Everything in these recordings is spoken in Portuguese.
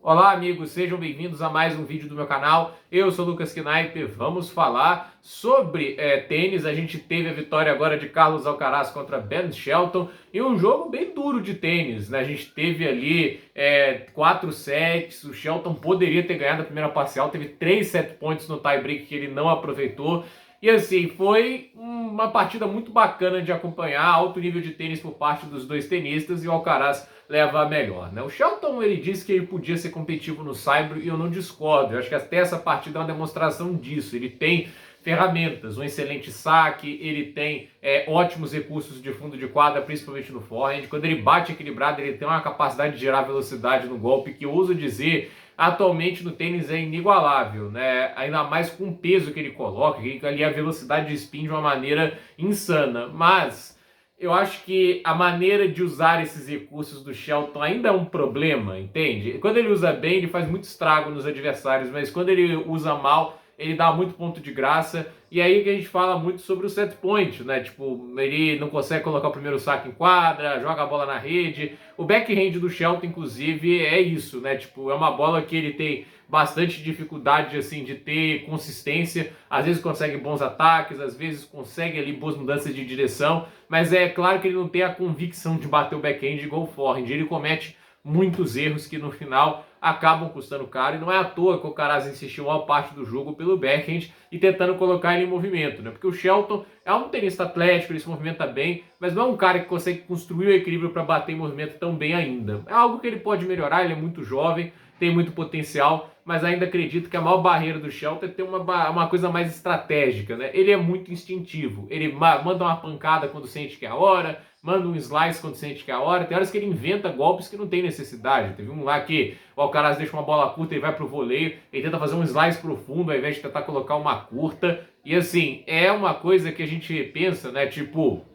Olá amigos, sejam bem-vindos a mais um vídeo do meu canal. Eu sou o Lucas Knipe, vamos falar sobre tênis. A gente teve a vitória agora de Carlos Alcaraz contra Ben Shelton e um jogo bem duro de tênis, né? A gente teve ali 4 sets, o Shelton poderia ter ganhado a primeira parcial, teve 3 set points no tie-break que ele não aproveitou. E assim, foi uma partida muito bacana de acompanhar, alto nível de tênis por parte dos dois tenistas e o Alcaraz leva a melhor, né? O Shelton, ele disse que ele podia ser competitivo no saibro e eu não discordo. Eu acho que até essa partida é uma demonstração disso. Ele tem ferramentas, um excelente saque, ele tem ótimos recursos de fundo de quadra, principalmente no forehand. Quando ele bate equilibrado, ele tem uma capacidade de gerar velocidade no golpe que eu ouso dizer atualmente no tênis é inigualável, né? Ainda mais com o peso que ele coloca, que ali a velocidade de spin de uma maneira insana. Mas eu acho que a maneira de usar esses recursos do Shelton ainda é um problema, entende? Quando ele usa bem, ele faz muito estrago nos adversários, mas quando ele usa mal, ele dá muito ponto de graça. E aí que a gente fala muito sobre o set point, né? Tipo, ele não consegue colocar o primeiro saque em quadra, joga a bola na rede. O backhand do Shelton, inclusive, é isso, né? Tipo, é uma bola que ele tem bastante dificuldade, assim, de ter consistência. Às vezes consegue bons ataques, às vezes consegue ali boas mudanças de direção, mas é claro que ele não tem a convicção de bater o backhand igual o forehand. Ele comete muitos erros que no final acabam custando caro, e não é à toa que o Alcaraz insistiu uma parte do jogo pelo backhand e tentando colocar ele em movimento, né? Porque o Shelton é um tenista atlético, ele se movimenta bem, mas não é um cara que consegue construir o equilíbrio para bater em movimento tão bem ainda. É algo que ele pode melhorar, ele é muito jovem, tem muito potencial, mas ainda acredito que a maior barreira do Shelton é ter uma coisa mais estratégica, né? Ele é muito instintivo, ele manda uma pancada quando sente que é a hora, manda um slice quando sente que é a hora. Tem horas que ele inventa golpes que não tem necessidade. Teve um lá que o Alcaraz deixa uma bola curta e vai pro voleio, ele tenta fazer um slice profundo ao invés de tentar colocar uma curta. E assim, é uma coisa que a gente pensa, né? Tipo,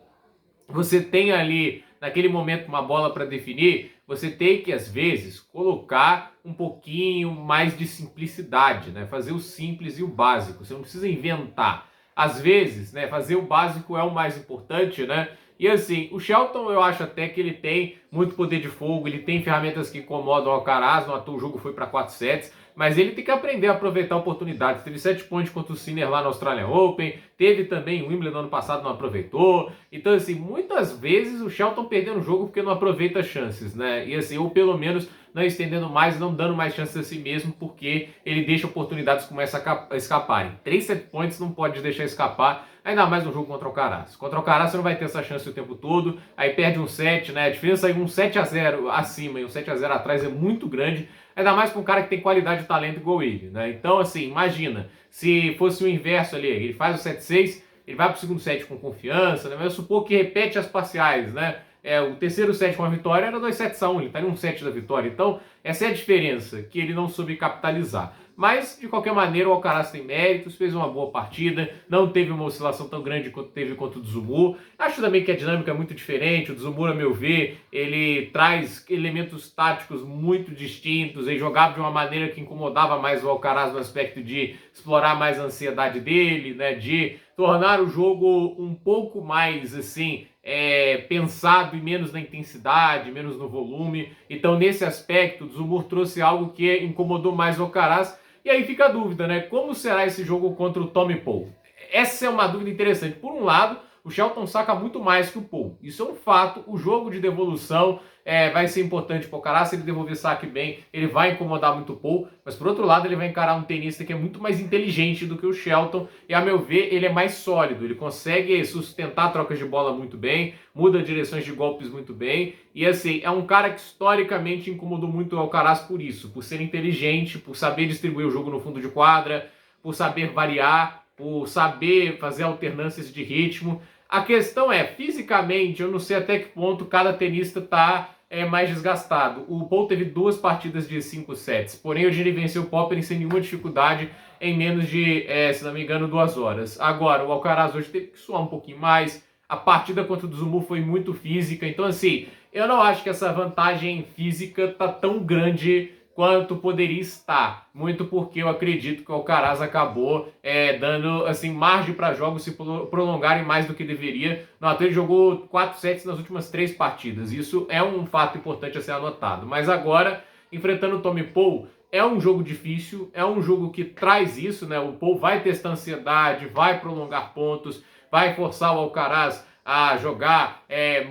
você tem ali, naquele momento, uma bola para definir, você tem que, às vezes, colocar um pouquinho mais de simplicidade, né? Fazer o simples e o básico. Você não precisa inventar. Às vezes, né, fazer o básico é o mais importante, né? E assim, o Shelton eu acho até que ele tem muito poder de fogo, ele tem ferramentas que incomodam o Alcaraz, não à toa o jogo foi para 4 sets, mas ele tem que aprender a aproveitar oportunidades. Teve 7 points contra o Sinner lá no Australian Open, teve também o Wimbledon ano passado, não aproveitou. Então assim, muitas vezes o Shelton perdendo o jogo porque não aproveita as chances, né? E assim, ou pelo menos não estendendo mais, não dando mais chances a si mesmo, porque ele deixa oportunidades que começam a escaparem. 3 set points não pode deixar escapar, ainda mais no jogo contra o Alcaraz. Contra o Alcaraz você não vai ter essa chance o tempo todo, aí perde um set, né? A diferença aí um 7-0 acima e um 7-0 atrás é muito grande, ainda mais com um cara que tem qualidade e talento igual ele, né? Então, assim, imagina, se fosse o inverso ali, ele faz o 7-6, ele vai pro segundo set com confiança, né? Mas eu supor que repete as parciais, né? O terceiro set com a vitória era 2-7-1, ele está em um set da vitória. Então, essa é a diferença, que ele não soube capitalizar. Mas, de qualquer maneira, o Alcaraz tem méritos, fez uma boa partida, não teve uma oscilação tão grande quanto teve contra o Dzumhur. Acho também que a dinâmica é muito diferente. O Dzumhur, a meu ver, ele traz elementos táticos muito distintos, ele jogava de uma maneira que incomodava mais o Alcaraz no aspecto de explorar mais a ansiedade dele, né, de tornar o jogo um pouco mais, assim, pensado e menos na intensidade, menos no volume. Então, nesse aspecto, o Dzumhur trouxe algo que incomodou mais o Alcaraz. E aí fica a dúvida, né? Como será esse jogo contra o Tommy Paul? Essa é uma dúvida interessante. Por um lado, o Shelton saca muito mais que o Paul. Isso é um fato. O jogo de devolução vai ser importante para o Alcaraz. Se ele devolver saque bem, ele vai incomodar muito o Paul. Mas por outro lado, ele vai encarar um tenista que é muito mais inteligente do que o Shelton. E a meu ver, ele é mais sólido. Ele consegue sustentar trocas de bola muito bem, muda direções de golpes muito bem. E assim, é um cara que historicamente incomodou muito o Alcaraz por isso. Por ser inteligente, por saber distribuir o jogo no fundo de quadra, por saber variar, por saber fazer alternâncias de ritmo. A questão é, fisicamente, eu não sei até que ponto cada tenista está mais desgastado. O Paul teve 2 partidas de 5 sets, porém hoje ele venceu o Popyrin sem nenhuma dificuldade em menos de, se não me engano, 2 horas. Agora, o Alcaraz hoje teve que suar um pouquinho mais, a partida contra o Dzumhur foi muito física, então assim, eu não acho que essa vantagem física tá tão grande quanto poderia estar. Muito porque eu acredito que o Alcaraz acabou dando assim, margem para jogos se prolongarem mais do que deveria. No ato ele jogou 4 sets nas últimas 3 partidas. Isso é um fato importante a ser anotado. Mas agora enfrentando o Tommy Paul, é um jogo difícil, é um jogo que traz isso, né? O Paul vai ter essa ansiedade, vai prolongar pontos, vai forçar o Alcaraz a jogar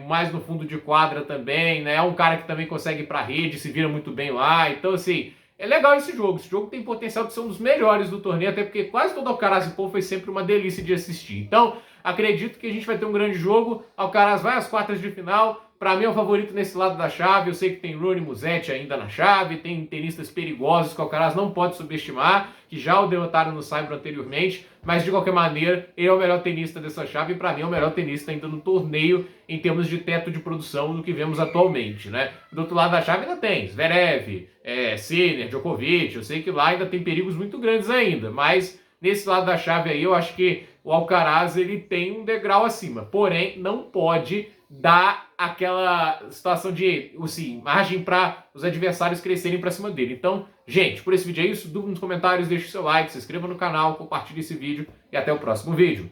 mais no fundo de quadra também, né? É um cara que também consegue ir pra rede, se vira muito bem lá. Então, assim, é legal esse jogo. Esse jogo tem potencial de ser um dos melhores do torneio, até porque quase todo Alcaraz e Paul foi sempre uma delícia de assistir. Então, acredito que a gente vai ter um grande jogo. Alcaraz vai às quartas de final. Para mim é o favorito nesse lado da chave. Eu sei que tem Rooney Musetti ainda na chave, tem tenistas perigosos que o Alcaraz não pode subestimar, que já o derrotaram no Saibro anteriormente, mas de qualquer maneira, ele é o melhor tenista dessa chave e para mim é o melhor tenista ainda no torneio em termos de teto de produção do que vemos atualmente, né? Do outro lado da chave ainda tem Zverev, Sinner, Djokovic. Eu sei que lá ainda tem perigos muito grandes ainda, mas nesse lado da chave aí eu acho que o Alcaraz ele tem um degrau acima, porém não pode dar aquela situação de, assim, margem para os adversários crescerem para cima dele. Então, gente, por esse vídeo é isso. Dúvida nos comentários, deixe o seu like, se inscreva no canal, compartilhe esse vídeo e até o próximo vídeo.